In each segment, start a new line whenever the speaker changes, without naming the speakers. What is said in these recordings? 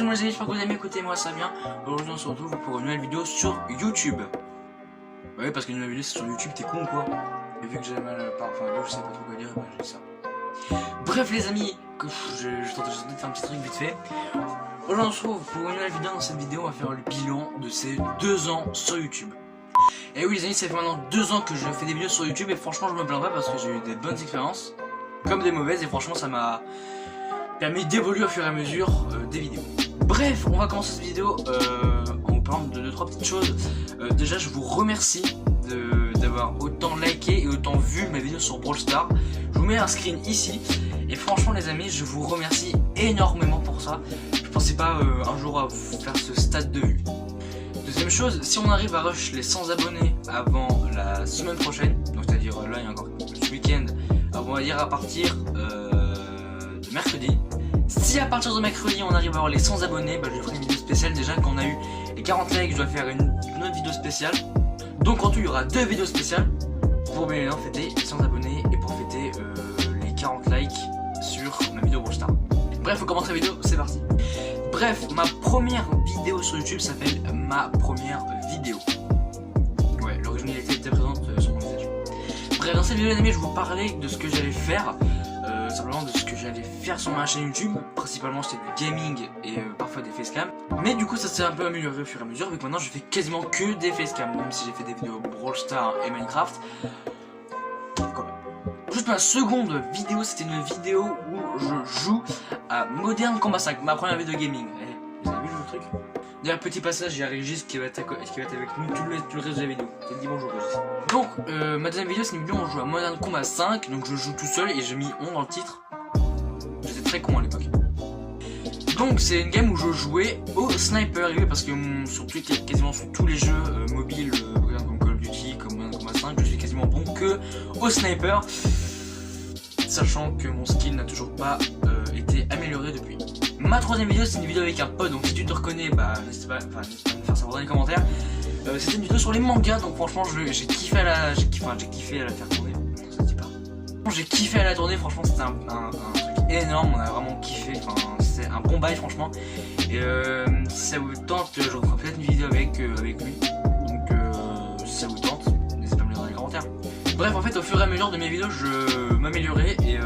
salut les amis, j'espère que vous aimez, écoutez moi ça va bien. Aujourd'hui on se retrouve pour une nouvelle vidéo sur YouTube. Bah oui, parce qu'une nouvelle vidéo c'est sur YouTube, t'es con ou quoi? Et vu que j'ai mal par enfin je sais pas trop quoi dire, bah j'ai ça. Bref les amis, je tente de faire un petit truc vite fait. Aujourd'hui on se retrouve pour une nouvelle vidéo. Dans cette vidéo on va faire le bilan de ces 2 ans sur YouTube. Et oui les amis, ça fait maintenant 2 ans que je fais des vidéos sur YouTube et franchement je me plains pas parce que j'ai eu des bonnes expériences comme des mauvaises et franchement ça m'a permis d'évoluer au fur et à mesure des vidéos. Bref, on va commencer cette vidéo en vous parlant de 2-3 petites choses. Déjà je vous remercie d'avoir autant liké et autant vu mes vidéos sur Brawl Stars. Je vous mets un screen ici et franchement les amis je vous remercie énormément pour ça. Je pensais pas un jour à vous faire ce stade de vue. Deuxième chose, si on arrive à rush les 100 abonnés avant la semaine prochaine, donc c'est à dire là il y a encore ce week-end, on va dire à partir de mercredi. Si à partir de mercredi on arrive à avoir les 100 abonnés, bah, je ferai une vidéo spéciale. Déjà quand on a eu les 40 likes je dois faire une autre vidéo spéciale. Donc en tout il y aura 2 vidéos spéciales pour bien fêter les 100 abonnés et pour fêter les 40 likes sur ma vidéo Brawl Stars. Bref on commence la vidéo, c'est parti. Bref, ma première vidéo sur YouTube s'appelle ma première vidéo. Ouais, l'originalité était présente sur mon visage. Bref, dans cette vidéo les amis je vous parlais de ce que j'allais faire. Simplement de ce que j'allais faire sur ma chaîne YouTube. Principalement c'était du gaming et parfois des facecam. Mais du coup ça s'est un peu amélioré au fur et à mesure vu que maintenant je fais quasiment que des facecam. Même si j'ai fait des vidéos Brawl Stars et Minecraft. Juste ma seconde vidéo, c'était une vidéo où je joue à Modern Combat 5, ma première vidéo gaming. Vous avez vu le truc? D'ailleurs petit passage, il y a Régis qui va être avec nous tout le reste de la vidéo. Je te dis bonjour Régis. Donc ma deuxième vidéo c'est une vidéo où on joue à Modern Combat 5, donc je joue tout seul et j'ai mis on dans le titre. J'étais très con à l'époque. Donc c'est une game où je jouais au sniper, et oui, parce que sur Twitch, quasiment sur tous les jeux mobiles, comme Call of Duty, comme Modern Combat 5, je suis quasiment bon que au sniper. Sachant que mon skill n'a toujours pas été amélioré depuis. Ma troisième vidéo c'est une vidéo avec un pote, donc si tu te reconnais, bah n'hésite pas à me faire savoir dans les commentaires. C'était une vidéo sur les mangas, donc franchement j'ai kiffé à la faire tourner. Non, ça se dit pas. J'ai kiffé à la tourner, franchement c'était un truc énorme, on a vraiment kiffé, c'est un bon bail franchement. Et si ça vous tente, je referai peut-être une vidéo avec lui. Donc si ça vous tente, n'hésitez pas à me le dire dans les commentaires. Bref, en fait, au fur et à mesure de mes vidéos, je m'améliorais et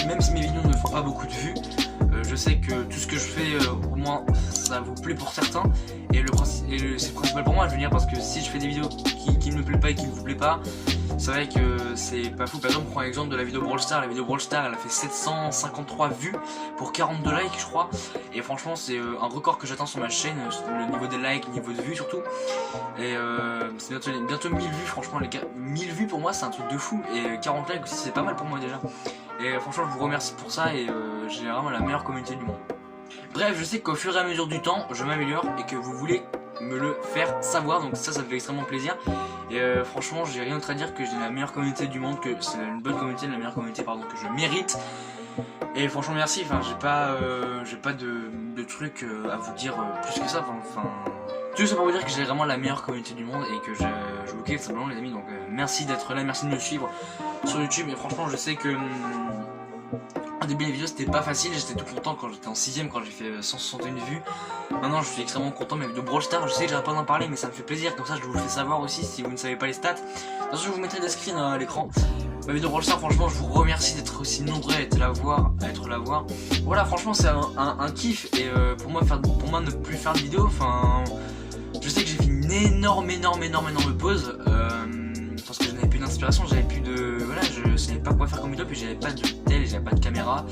même si mes vidéos ne font pas beaucoup de vues, je sais que tout ce que je fais, au moins, ça vous plaît pour certains. Et c'est principal pour moi, je veux dire, parce que si je fais des vidéos qui ne me plaisent pas et qui ne vous plaisent pas, c'est vrai que c'est pas fou. Par exemple, on prend l'exemple de la vidéo Brawl Stars. La vidéo Brawl Stars, elle a fait 753 vues pour 42 likes, je crois. Et franchement, c'est un record que j'atteins sur ma chaîne, le niveau des likes, le niveau de vues surtout. Et c'est bientôt 1000 vues, franchement, les gars. 1000 vues pour moi, c'est un truc de fou. Et 40 likes aussi, c'est pas mal pour moi déjà. Et franchement, je vous remercie pour ça et j'ai vraiment la meilleure communauté du monde. Bref, je sais qu'au fur et à mesure du temps, je m'améliore et que vous voulez me le faire savoir, donc ça me fait extrêmement plaisir. Et franchement j'ai rien d'autre à dire que j'ai la meilleure communauté du monde, que c'est une bonne communauté, la meilleure communauté pardon, que je mérite. Et franchement merci, enfin j'ai pas de trucs à vous dire plus que ça, tout ça pour vous dire que j'ai vraiment la meilleure communauté du monde et que je vous kiffe simplement les amis. Donc merci d'être là, merci de me suivre sur YouTube. Et franchement je sais que au début des vidéos c'était pas facile, j'étais tout content quand j'étais en 6ème, quand j'ai fait 161 vues. Maintenant je suis extrêmement content, mes vidéos Brawl Stars, je sais que j'arrête pas d'en parler mais ça me fait plaisir, comme ça je vous le fais savoir aussi si vous ne savez pas les stats. Attention, je vous mettrai des screens à l'écran. Ma vidéo Brawl Stars, franchement je vous remercie d'être aussi nombreux à être la voir. Voilà, franchement c'est un kiff et pour moi ne plus faire de vidéos, je sais que j'ai fait une énorme pause parce que je n'avais plus d'inspiration, j'avais plus de... Voilà, je savais pas quoi faire comme vidéo, puis j'avais pas de tel, j'avais pas de caméra.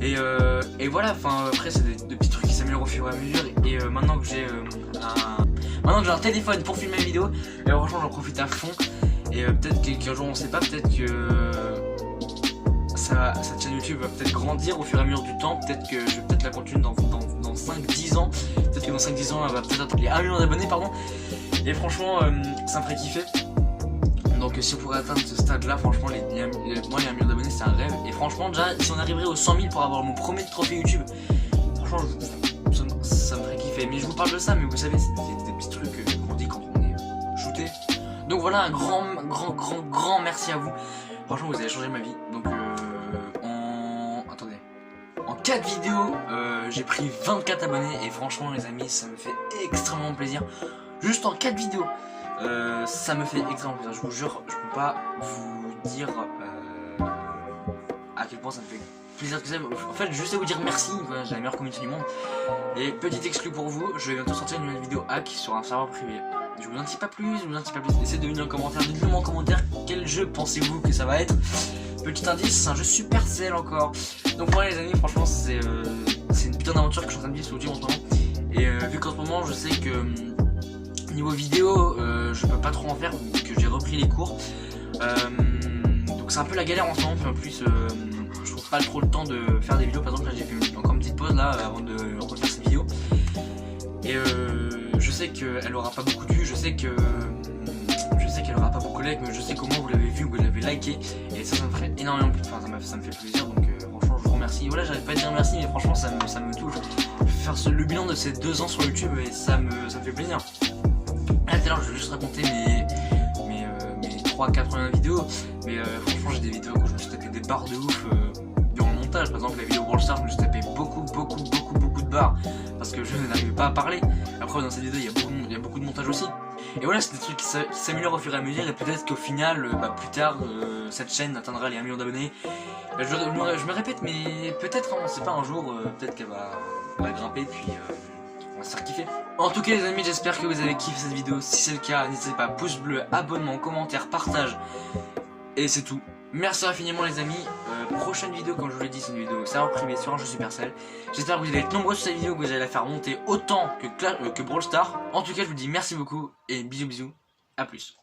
Et voilà, après c'est des petits trucs qui s'améliorent au fur et à mesure. Et maintenant que j'ai un téléphone pour filmer mes vidéos, et franchement j'en profite à fond. Et peut-être qu'un jour on sait pas, peut-être que cette chaîne YouTube va peut-être grandir au fur et à mesure du temps. Peut-être que je vais peut-être la continuer dans 5-10 ans. Peut-être que dans 5-10 ans elle va peut-être atteindre les 1 million d'abonnés pardon. Et franchement ça me ferait kiffer. Donc si on pourrait atteindre ce stade là, franchement moi les 1 million d'abonnés c'est un rêve. Et franchement déjà si on arriverait aux 100 000 pour avoir mon premier trophée YouTube, franchement ça me ferait kiffer. Mais je vous parle de ça, mais vous savez c'est des petits trucs qu'on dit quand on est shooté. Donc voilà, un grand merci à vous. Franchement vous avez changé ma vie. Donc en 4 vidéos, j'ai pris 24 abonnés et franchement les amis, ça me fait extrêmement plaisir. Juste en 4 vidéos, ça me fait extrêmement plaisir. Je vous jure, je peux pas vous dire à quel point ça me fait plaisir que ça. En fait, je sais vous dire merci, j'ai la meilleure communauté du monde. Et petit exclu pour vous, je vais bientôt sortir une nouvelle vidéo hack sur un serveur privé. Je vous en dis pas plus, essayez de venir en commentaire, dites-le moi en commentaire quel jeu pensez-vous que ça va être. Petit indice, c'est un jeu Supercell encore. Donc voilà les amis, franchement c'est une putain d'aventure que je suis en train de vivre sur YouTube en ce moment. Et vu qu'en ce moment je sais que niveau vidéo je peux pas trop en faire vu que j'ai repris les cours. Donc c'est un peu la galère en ce moment, puis en plus je trouve pas trop le temps de faire des vidéos. Par exemple là j'ai fait encore une petite pause là avant de refaire cette vidéo. Et je sais qu'elle aura pas beaucoup de vues, je sais qu'elle aura pas beaucoup de likes, mais je sais comment vous l'avez vu, vous l'avez liké. Et ça me ferait énormément plaisir, enfin ça me fait plaisir, donc franchement je vous remercie. Voilà, j'arrive pas à dire merci, mais franchement ça me touche. Je vais faire le bilan de ces 2 ans sur YouTube et ça me fait plaisir. Là tout à l'heure je vais juste raconter mes 3-4 premières vidéos, mais franchement j'ai des vidéos où je me suis tapé des barres de ouf durant le montage. Par exemple la vidéo Brawl Stars, je me suis tapé beaucoup de barres parce que je n'arrivais pas à parler. Après dans cette vidéo il y a beaucoup de montage aussi. Et voilà, c'est des trucs qui s'améliorent au fur et à mesure, et peut-être qu'au final, plus tard, cette chaîne atteindra les 1 million d'abonnés. Je me répète, mais peut-être, on sait pas, un jour, peut-être qu'elle va grimper, puis on va se faire kiffer. En tout cas les amis, j'espère que vous avez kiffé cette vidéo. Si c'est le cas, n'hésitez pas, pouce bleu, abonnement, commentaire, partage, et c'est tout. Merci infiniment les amis. Prochaine vidéo, comme je vous l'ai dit, c'est une vidéo serveur privé sur un jeu Supercell. J'espère que vous allez être nombreux sur cette vidéo, que vous allez la faire monter autant que Brawl Stars. En tout cas je vous dis merci beaucoup et bisous, à plus.